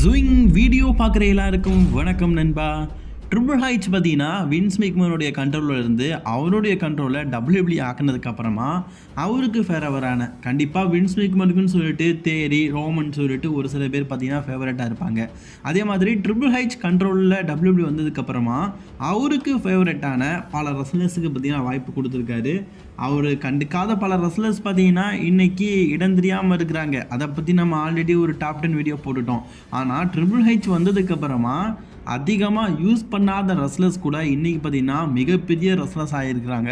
ஜூயிங் video பார்க்குற எல்லாருக்கும் வணக்கம் நண்பா. ட்ரிபிள் ஹைச் பார்த்தீங்கன்னா வின்ஸ் மெக்மேனுடைய கண்ட்ரோலில் இருந்து அவருடைய கண்ட்ரோலில் WWE ஆக்கினதுக்கப்புறமா அவருக்கு ஃபேவரான கண்டிப்பாக வின்ஸ் மெக்மேனுக்குன்னு சொல்லிட்டு தேரி ரோமன் சொல்லிட்டு ஒரு சில பேர் பார்த்தீங்கன்னா ஃபேவரட்டாக இருப்பாங்க. அதே மாதிரி ட்ரிபிள் ஹைச் கண்ட்ரோலில் WWE வந்ததுக்கப்புறமா அவருக்கு ஃபேவரட்டான பல ரெஸ்லர்ஸுக்கு பார்த்தீங்கன்னா வாய்ப்பு கொடுத்துருக்காரு. அவர் கண்டுக்காத பல ரெஸ்லர்ஸ் பார்த்தீங்கன்னா இன்றைக்கி இடம் தெரியாமல் இருக்கிறாங்க. அதை பற்றி நம்ம ஆல்ரெடி ஒரு டாப் 10 வீடியோ போட்டுட்டோம். ஆனால் ட்ரிபிள் ஹைச் வந்ததுக்கப்புறமா அதிகமாக யூஸ் பண்ணாத ரெஸ்லர்ஸ் கூட இன்றைக்கி பார்த்திங்கன்னா மிகப்பெரிய ரெஸ்லர்ஸ் ஆகியிருக்கிறாங்க.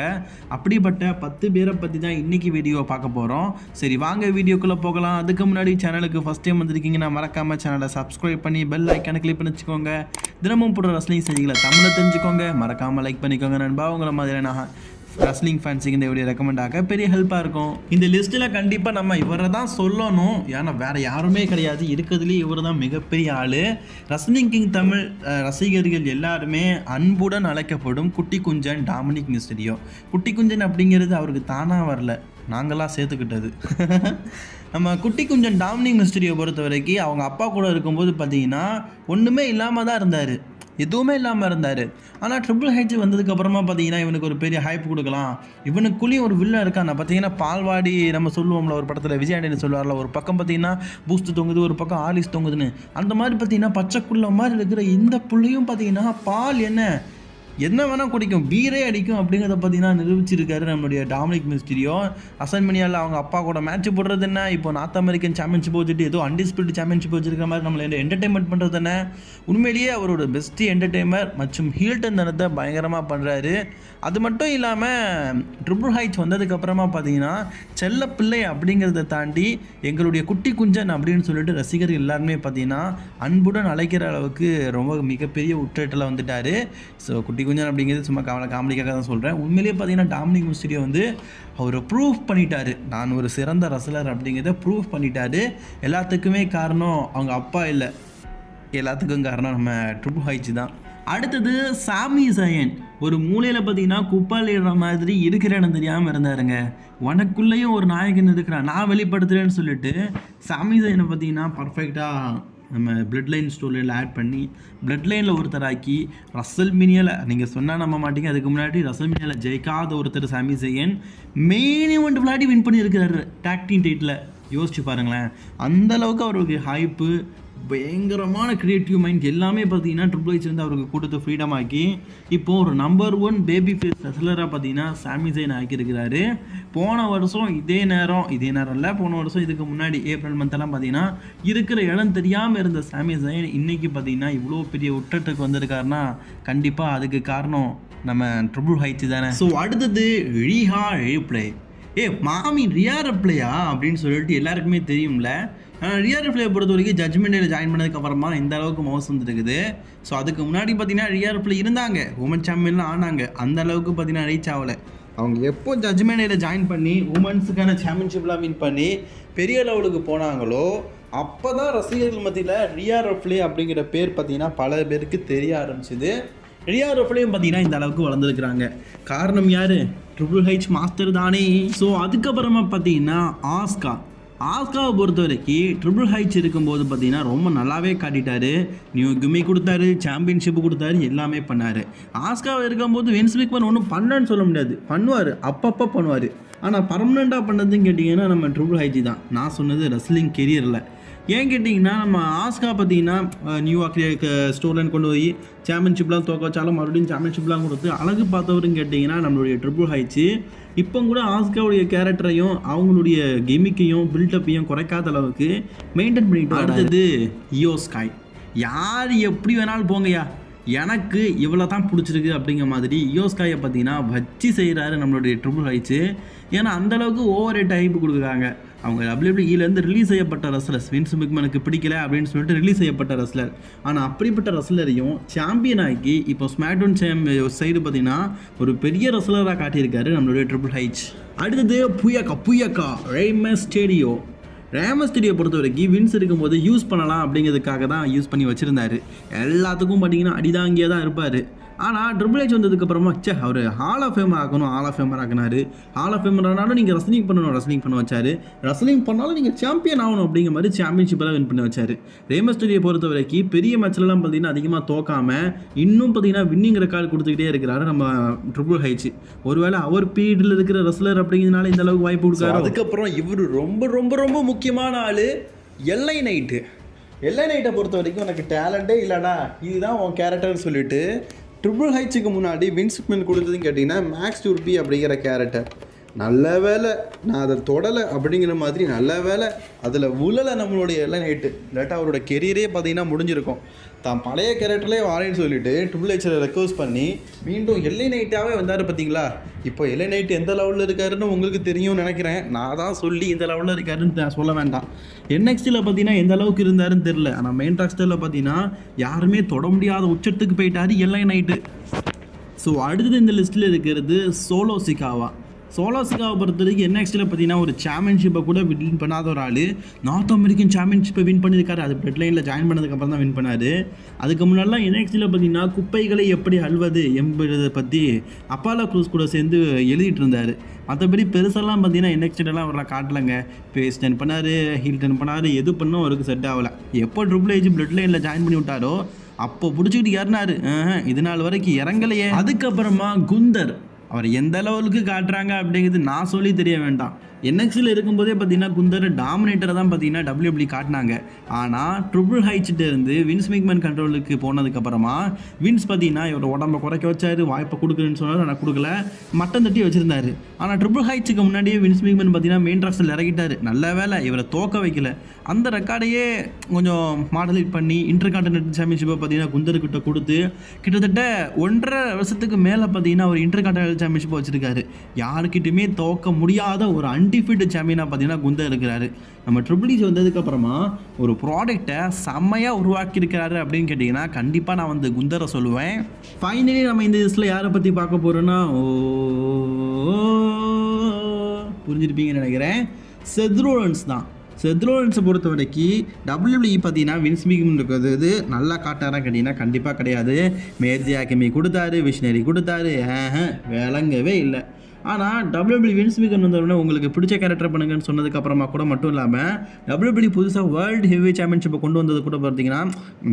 அப்படிப்பட்ட 10 பேரை பற்றி தான் இன்றைக்கி வீடியோ பார்க்க போகிறோம். சரி வாங்க வீடியோக்குள்ளே போகலாம். அதுக்கு முன்னாடி சேனலுக்கு ஃபஸ்ட் டைம் வந்திருக்கீங்கன்னா மறக்காமல் சேனலை சப்ஸ்கிரைப் பண்ணி பெல் ஐக்கானை கிளிக் பண்ணி வச்சுக்கோங்க. தினமும் போடுற ரெஸ்லிங் செய்திகளை தமிழில் தெரிஞ்சுக்கோங்க. மறக்காமல் லைக் பண்ணிக்கோங்க நண்பா. உங்களை மாதிரியான ரெஸ்லிங் ஃபேன்ஸுக்கு இந்த வீடியோ ரெக்கமெண்ட் ஆக பெரிய ஹெல்ப்பாக இருக்கும். இந்த லிஸ்ட்டில் கண்டிப்பாக நம்ம இவரை தான் சொல்லணும். ஏன்னா வேறு யாருமே கிடையாது, இருக்கிறதுலேயே இவர் தான் மிகப்பெரிய ஆள். ரெஸ்லிங் கிங் தமிழ் ரசிகர்கள் எல்லாருமே அன்புடன் அழைக்கப்படும் குட்டி குஞ்சன் டாமினிக் மிஸ்டீரியோ. குட்டி குஞ்சன் அப்படிங்கிறது அவருக்கு தானாக வரல, நாங்களாம் சேர்த்துக்கிட்டது. நம்ம குட்டி குஞ்சன் டாமினிக் மிஸ்டீரியோ பொறுத்த வரைக்கும் அவங்க அப்பா கூட இருக்கும்போது பார்த்தீங்கன்னா ஒன்றுமே இல்லாமல் தான் இருந்தார், எதுவுமே இல்லாமல் இருந்தார். ஆனால் ட்ரிபிள் ஹைச் வந்ததுக்கப்புறமா பார்த்தீங்கன்னா இவனுக்கு ஒரு பெரிய ஹைப் கொடுக்கலாம். இவனுக்குள்ளேயும் ஒரு வில்லன் இருக்கான். பார்த்தீங்கன்னா பால்வாடி நம்ம சொல்லுவோம்ல ஒரு படத்தில் விஜயாண்டின்னு சொல்லுவார்ல, ஒரு பக்கம் பார்த்தீங்கன்னா பூஸ்ட் தொங்குது, ஒரு பக்கம் ஆலிஸ் தொங்குதுன்னு. அந்த மாதிரி பார்த்தீங்கன்னா பச்சைக்குள்ள மாதிரி இருக்கிற இந்த புள்ளையும் பார்த்தீங்கன்னா பால் என்ன வேணால் குடிக்கும், பீரே அடிக்கும் அப்படிங்கிறத பார்த்தீங்கன்னா நிரூபிச்சிருக்காரு நம்மளுடைய டாமினிக் மிஸ்டீரியோ. அசன்மனியாவில் அவங்க அப்பா கூட மேட்ச் போடுறது என்ன, இப்போ நார்த் அமெரிக்கன் சாம்பியன்ஷிப் வச்சுட்டு ஏதோ அன்டிஸ்பியூட்டட் சாம்பியன்ஷிப் வச்சிருக்கிற மாதிரி நம்மளை என்டர்டைன்மெண்ட் பண்ணுறது என்ன. உண்மையிலேயே அவரோட பெஸ்ட் என்டர்டைனர் மற்றும் ஹீல்டன் தனத்தை பயங்கரமாக பண்ணுறாரு. அது மட்டும் இல்லாமல் ட்ரிபிள் ஹைச் வந்ததுக்கப்புறமா பார்த்தீங்கன்னா செல்ல பிள்ளை அப்படிங்கிறத தாண்டி எங்களுடைய குட்டி குஞ்சன் அப்படின்னு சொல்லிட்டு ரசிகர்கள் எல்லாருமே பார்த்தீங்கன்னா அன்புடன் அழைக்கிற அளவுக்கு ரொம்ப மிகப்பெரிய உற்றட்டில் வந்துட்டார். ஸோ குட்டி குஞ்சன் அப்படிங்கிறது சும்மா காமெடிக்காக தான் சொல்கிறேன். உண்மையிலேயே பார்த்தீங்கன்னா டாமினிக் மிஸ்டீரியோ வந்து அவர் ப்ரூவ் பண்ணிட்டார், நான் ஒரு சிறந்த ரசலர் அப்படிங்கிறத ப்ரூவ் பண்ணிட்டார். எல்லாத்துக்குமே காரணம் அவங்க அப்பா இல்லை, எல்லாத்துக்கும் காரணம் நம்ம ட்ரிபிள் ஹைச் தான். அடுத்தது சாமி ஜயன். ஒரு மூலையில் பார்த்தீங்கன்னா குப்பாலிடுற மாதிரி இருக்கிற இடம் தெரியாமல் இருந்தாருங்க. உனக்குள்ளேயும் ஒரு நாயகன் இருக்கிறான், நான் வெளிப்படுத்துகிறேன்னு சொல்லிட்டு சாமி ஜயனை பார்த்தீங்கன்னா பர்ஃபெக்டாக நம்ம பிளட் லைன் ஸ்டோரியில் ஆட் பண்ணி பிளட் லைனில் ஒருத்தராக்கி ரசல்மீனியாவில் நீங்கள் சொன்னால் நம்ப மாட்டீங்க, அதுக்கு முன்னாடி ரசல்மீனியாவில் ஜெயிக்காத ஒருத்தர் சாமி ஜயன் மெயின் ஈவெண்ட் விளையாடி வின் பண்ணியிருக்கிறாரு டாக் டீம் டைட்டில். யோசிச்சு பாருங்களேன், அந்தளவுக்கு அவருக்கு ஹைப்பு, பயங்கரமான க்ரியேட்டிவ் மைண்ட் எல்லாமே பார்த்தீங்கன்னா ட்ரிபிள் ஹைச் வந்து அவருக்கு கொடுத்து ஃப்ரீடம் ஆக்கி இப்போது ஒரு நம்பர் 1 பேபி ஃபேஸ் ரெஸ்லராக பார்த்தீங்கன்னா சாமி ஜெயின் ஆக்கியிருக்கிறாரு. போன வருஷம் இதே நேரம் இல்லை, போன வருஷம் இதுக்கு முன்னாடி ஏப்ரல் மந்த்தெல்லாம் பார்த்தீங்கன்னா இருக்கிற இடம் தெரியாமல் இருந்த சாமி ஜெயின் இன்றைக்கி பார்த்தீங்கன்னா இவ்வளோ பெரிய உட்டத்துக்கு வந்திருக்காருன்னா கண்டிப்பாக அதுக்கு காரணம் நம்ம ட்ரிபிள் ஹைச் தானே. ஸோ அடுத்தது ரிஹா ரிப்ளே. மாமி ரியா ரிப்ளேயா அப்படின்னு சொல்லிட்டு எல்லாருக்குமே தெரியும்ல. ரியா ரிப்ளே பொறுத்த வரைக்கும் ஜட்ஜ்மெண்ட் டேயில் ஜாயின் பண்ணதுக்கப்புறமா இந்த அளவுக்கு மவுஸ் வந்துருக்குது. ஸோ அதுக்கு முன்னாடி பார்த்தீங்கன்னா ரியா ரிப்ளே இருந்தாங்க, உமன் சாம்பியன்லாம் ஆனாங்க, அந்த அளவுக்கு பார்த்தீங்கன்னா ரீச் ஆகலை. அவங்க எப்போ ஜட்ஜ்மெண்ட் டேயில் ஜாயின் பண்ணி உமன்ஸுக்கான சாம்பியன்ஷிப்லாம் வின் பண்ணி பெரிய லெவலுக்கு போனாங்களோ அப்போ தான் ரசிகர்கள் மத்தியில் ரியா ரிப்ளே அப்படிங்கிற பேர் பார்த்தீங்கன்னா பல பேருக்கு தெரிய ஆரம்பிச்சுது. ரியா ரிப்ளேயும் பார்த்தீங்கன்னா இந்த அளவுக்கு வளர்ந்துருக்குறாங்க. காரணம் யார்? ட்ரிபிள் ஹைச் மாஸ்டர் தானே. ஸோ அதுக்கப்புறமா பார்த்தீங்கன்னா ஆஸ்காவை பொறுத்த வரைக்கும் ட்ரிபிள் ஹைச் இருக்கும்போது பார்த்தீங்கன்னா ரொம்ப நல்லாவே காட்டிட்டாரு. நியூ கிம்மி கொடுத்தாரு, சாம்பியன்ஷிப்பு கொடுத்தாரு, எல்லாமே பண்ணார். ஆஸ்காவை இருக்கும்போது வின்ஸ் மெக்மேன் ஒன்றும் பண்ணலன்னு சொல்ல முடியாது, பண்ணுவார், அப்பப்போ பண்ணுவார். ஆனால் பர்மனெண்ட்டாக பண்ணதுன்னு கேட்டிங்கன்னா நம்ம ட்ரிபிள் ஹைச் தான். நான் சொன்னது ரெஸ்லிங் கெரியரில். ஏன் கேட்டிங்கன்னா நம்ம ஆஸ்கா பார்த்தீங்கன்னா நியூயார்க் ஸ்டோர்லேருந்து கொண்டு போய் சாம்பியன்ஷிப்லாம் தோக்க வச்சாலும் மறுபடியும் சாம்பியன்ஷிப்லாம் கொடுத்து அழகு பார்த்தவருன்னு கேட்டிங்கன்னா நம்மளுடைய ட்ரிபிள் ஹைச்சு. இப்போ கூட ஆஸ்காவுடைய கேரக்டரையும் அவங்களுடைய கெமிக்கையும் பில்டப்பையும் குறைக்காத அளவுக்கு மெயின்டைன் பண்ணிட்டு. அடுத்தது இயோ ஸ்காய். யார் எப்படி வேணாலும் போங்கய்யா, எனக்கு இவ்வளோ தான் பிடிச்சிருக்கு அப்படிங்கிற மாதிரி இயோ ஸ்காயை பார்த்தீங்கன்னா வச்சு செய்கிறாரு நம்மளுடைய ட்ரிபிள் ஹைச்சு. ஏன்னா அந்தளவுக்கு ஓவர் ரேட் ஹைப்பு கொடுக்குறாங்க. அவங்க WWEலேருந்து ரிலீஸ் செய்யப்பட்ட ரெஸ்லர்ஸ், வின்ஸ் மெக்மேனுக்கு பிடிக்கல அப்படின்னு சொல்லிட்டு ரிலீஸ் செய்யப்பட்ட ரெஸ்லர். ஆனால் அப்படிப்பட்ட ரெஸ்லரையும் சாம்பியன் ஆக்கி இப்போ ஸ்மாக்டவுன் சைடு பார்த்தீங்கன்னா ஒரு பெரிய ரெஸ்லராக காட்டியிருக்காரு நம்மளுடைய ட்ரிபிள் ஹைச். அடுத்தது புயக்கா ரேமஸ்டீரியோ பொறுத்த வரைக்கும் வின்ஸ் இருக்கும்போது யூஸ் பண்ணலாம் அப்படிங்கிறதுக்காக தான் யூஸ் பண்ணி வச்சுருந்தாரு. எல்லாத்துக்கும் பார்த்தீங்கன்னா அடிதாங்கியாக தான் இருப்பார். ஆனால் ட்ரிபிள் ஹெச் வந்ததுக்கப்புறமா அவர் ஹால் ஆஃப் ஃபேமர் ஆக்கணும், ஹால் ஆஃப் ஃபேமர் ஆக்கினார். ஹால் ஆஃப் ஃபேமர் ஆனாலும் நீங்கள் ரெஸ்லிங் பண்ணணும், ரெஸ்லிங் பண்ண வச்சார். ரெஸ்லிங் பண்ணாலும் நீங்கள் சாம்பியன் ஆகணும் அப்படிங்கிற மாதிரி சாம்பியன்ஷிப்பெல்லாம் வின் பண்ணி வச்சார். ரேமஸ்டரியை பொறுத்த வரைக்கும் பெரிய மேட்ச்லலாம் பார்த்தீங்கன்னா அதிகமாக தோக்காமல் இன்னும் பார்த்தீங்கன்னா வின்னிங் ரெக்கார்டு கொடுத்துக்கிட்டே இருக்கிறாரு நம்ம ட்ரிபிள் ஹெச். ஒருவேளை அவர் பீரியடில் இருக்கிற ரெஸ்லர் அப்படிங்கிறதுனால இந்த அளவுக்கு வாய்ப்பு கொடுக்காரு. அதுக்கப்புறம் இவர் ரொம்ப ரொம்ப ரொம்ப முக்கியமான ஆள் எல்ஐ நைட்டு. எல்ஐ நைட்டை பொறுத்த வரைக்கும் எனக்கு டேலண்ட்டே இல்லைடா, இதுதான் உன் கேரக்டர்னு சொல்லிட்டு ட்ரிபிள் ஹெச்சுக்கு முன்னாடி வின்ஸ் மெக்மேன் கொடுத்ததுன்னு கேட்டிங்கன்னா மேக்ஸ் டூர்பி அப்படிங்கிற கேரக்டர். நல்ல வேலை நான் அதை தொடலை அப்படிங்கிற மாதிரி, நல்ல வேலை அதில் உழலை நம்மளுடைய எல்ஐ நைட்டு. இல்லாட்டா அவரோட கெரியரே பார்த்தீங்கன்னா முடிஞ்சிருக்கும். தான் பழைய கேரக்டர்லேயே வாரேன்னு சொல்லிட்டு ட்ரிபிள் ஹெச்சில் ரெக்வஸ்ட் பண்ணி மீண்டும் எல்ஐ நைட்டாகவே வந்தார் பார்த்தீங்களா. இப்போ எல்ஐ நைட்டு எந்த லெவலில் இருக்காருன்னு உங்களுக்கு தெரியும்னு நினைக்கிறேன். நான் தான் சொல்லி இந்த லெவலில் இருக்காருன்னு சொல்ல வேண்டாம். NXTயில் பார்த்தீங்கன்னா எந்த அளவுக்கு இருந்தாருன்னு தெரில. ஆனால் மெயின் ராஸ்டரில் பார்த்தீங்கன்னா யாருமே தொட முடியாத உச்சத்துக்கு போயிட்டார் எல்ஐ நைட்டு. ஸோ அடுத்தது இந்த லிஸ்ட்டில் இருக்கிறது சோலோ சிகாவா. சோலோ சிகாவை பொறுத்த வரைக்கும் NXTயில் பார்த்தீங்கன்னா ஒரு சாம்பியன்ஷிப்பை கூட வின் பண்ணாத ஒரு ஆள். நார்த் அமெரிக்கன் சாம்பியன்ஷிப்பை வின் பண்ணியிருக்காரு. அது பிளட் லைனில் ஜாயின் பண்ணதுக்கப்புறம் தான் வின் பண்ணார். அதுக்கு முன்னாடிலாம் NXTயில் பார்த்தீங்கன்னா குப்பைகளை எப்படி அல்வது என்பதை பற்றி அப்பாலோ க்ரூஸ் கூட சேர்ந்து எழுதிட்டு இருந்தார். மற்றபடி பெருசெல்லாம் பார்த்தீங்கன்னா NXTலாம் அவரெலாம் காட்டலைங்க. ஃபேஸ் டர்ன் பண்ணார், ஹீல் டர்ன் பண்ணார், எது பண்ணால் அவருக்கு செட் ஆகலை. எப்போ ட்ரிபிள் ஹெச் பிளட் லைனில் ஜாயின் பண்ணி விட்டாரோ அப்போ பிடிச்சிக்கிட்டு இறனாரு. இது நாள் வரைக்கும் இறங்கலையே. அதுக்கப்புறமா குந்தர் அவர் எந்த லெவலுக்கு காட்டுறாங்க அப்படிங்கிறது நான் சொல்லி தெரிய வேண்டாம். NXTயில் இருக்கும்போதே பார்த்தீங்கன்னா குந்தர் டாமினேட்டரை தான் பார்த்தீங்கன்னா WWE காட்டினாங்க. ஆனால் ட்ரிபிள் ஹெச்கிட்ட இருந்து வின்ஸ் மெக்மேன் கண்ட்ரோலுக்கு போனதுக்கப்புறமா வின்ஸ் பார்த்தீங்கன்னா இவரோட உடம்பை குறைக்க வச்சார், வாய்ப்பை கொடுக்குறேன்னு சொன்னார். ஆனால் கொடுக்கல, மட்டன் தட்டி வச்சுருந்தார். ஆனால் ட்ரிபிள் ஹெச்சுக்கு முன்னாடியே வின்ஸ் மெக்மேன் பார்த்தீங்கன்னா மெயின் ராஸ்டரில் இறக்கிட்டார். நல்ல வேலை இவரை தோக்க வைக்கல. அந்த ரெக்கார்டையே கொஞ்சம் மாடலேட் பண்ணி இன்டர்கான்டினென்டல் சாம்பியன்ஷிப்பை பார்த்தீங்கன்னா குந்தர்கிட்ட கொடுத்து கிட்டத்தட்ட 1.5 வருஷத்துக்கு மேலே பார்த்தீங்கன்னா ஒரு இன்டர்கான்டினென்டல் சாம்பியன்ஷிப்பை வச்சுருக்காரு. யாருக்கிட்டையுமே தோக்க முடியாத ஒரு அன்டிஃபீல்டு சாம்பியனாக பார்த்தீங்கன்னா குந்தர் இருக்கிறாரு. நம்ம ட்ரிபிள் ஹெச் வந்ததுக்கப்புறமா ஒரு ப்ராடக்டை செம்மையாக உருவாக்கியிருக்கிறாரு அப்படின்னு கேட்டிங்கன்னா கண்டிப்பாக நான் வந்து குந்தரை சொல்லுவேன். ஃபைனலி நம்ம இந்த லிஸ்ட்டில் யாரை பற்றி பார்க்க போகிறோன்னா புரிஞ்சிருப்பீங்கன்னு நினைக்கிறேன், செத் ரோலன்ஸ் தான். செத் ரோலன்ஸை பொறுத்த வரைக்கும் WWE பார்த்தீங்கன்னா வின்ஸ் மெக்மேன் இருக்கிறது நல்லா காட்டாரான்னு கேட்டிங்கன்னா கண்டிப்பாக கிடையாது. மேஜி ஆக்கமி கொடுத்தாரு, விஷனரி கொடுத்தாரு, விளங்கவே இல்லை. ஆனால் WWE வின்ஸ் மெக்மேன் வந்தோடனே உங்களுக்கு பிடிச்ச கேரக்டர் பண்ணுங்கன்னு சொன்னதுக்கப்புறமா கூட மட்டும் இல்லாமல் WWE புதுசாக வேர்ல்டு ஹெவி சாம்பியன்ஷிப்பை கொண்டு வந்தது கூட பார்த்தீங்கன்னா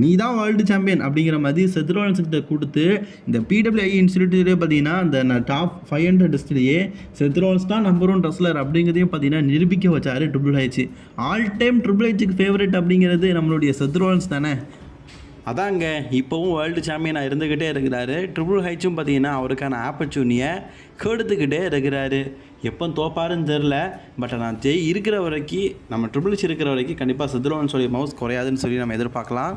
நீ தான் வேர்ல்டு சாம்பியன் அப்படிங்கிற மாதிரி செத் ரோலன்ஸ்கிட்ட கொடுத்து இந்த PWI இன்ஸ்டியூட்லேயே பார்த்தீங்கன்னா இந்த டாப் 500 லிஸ்ட்லேயே செத் ரோலன்ஸ் தான் நம்பர் 1 ரெஸ்லர் அப்படிங்கிறதையும் பார்த்தீங்கன்னா நிரூபிக்க வச்சார் triple H. All time triple ஹெச்சுக்கு ஃபேவரட் அப்படிங்கிறது நம்மளுடைய செத் ரோலன்ஸ் தானே. அதாங்க இப்போவும் வேர்ல்டு சாம்பியனாக இருந்துக்கிட்டே இருக்கிறாரு. ட்ரிபிள் ஹெச்சும் பார்த்தீங்கன்னா அவருக்கான ஆப்பர்ச்சுனியை கொடுத்துக்கிட்டே இருக்கிறாரு. எப்போ தோப்பாருன்னு தெரில, பட் நான் இருக்கிற வரைக்கும் நம்ம ட்ரிபிள் ஹெச் இருக்கிற வரைக்கும் கண்டிப்பாக செத் ரோலன்ஸோடைய மவுஸ் குறையாதுன்னு சொல்லி நம்ம எதிர்பார்க்கலாம்.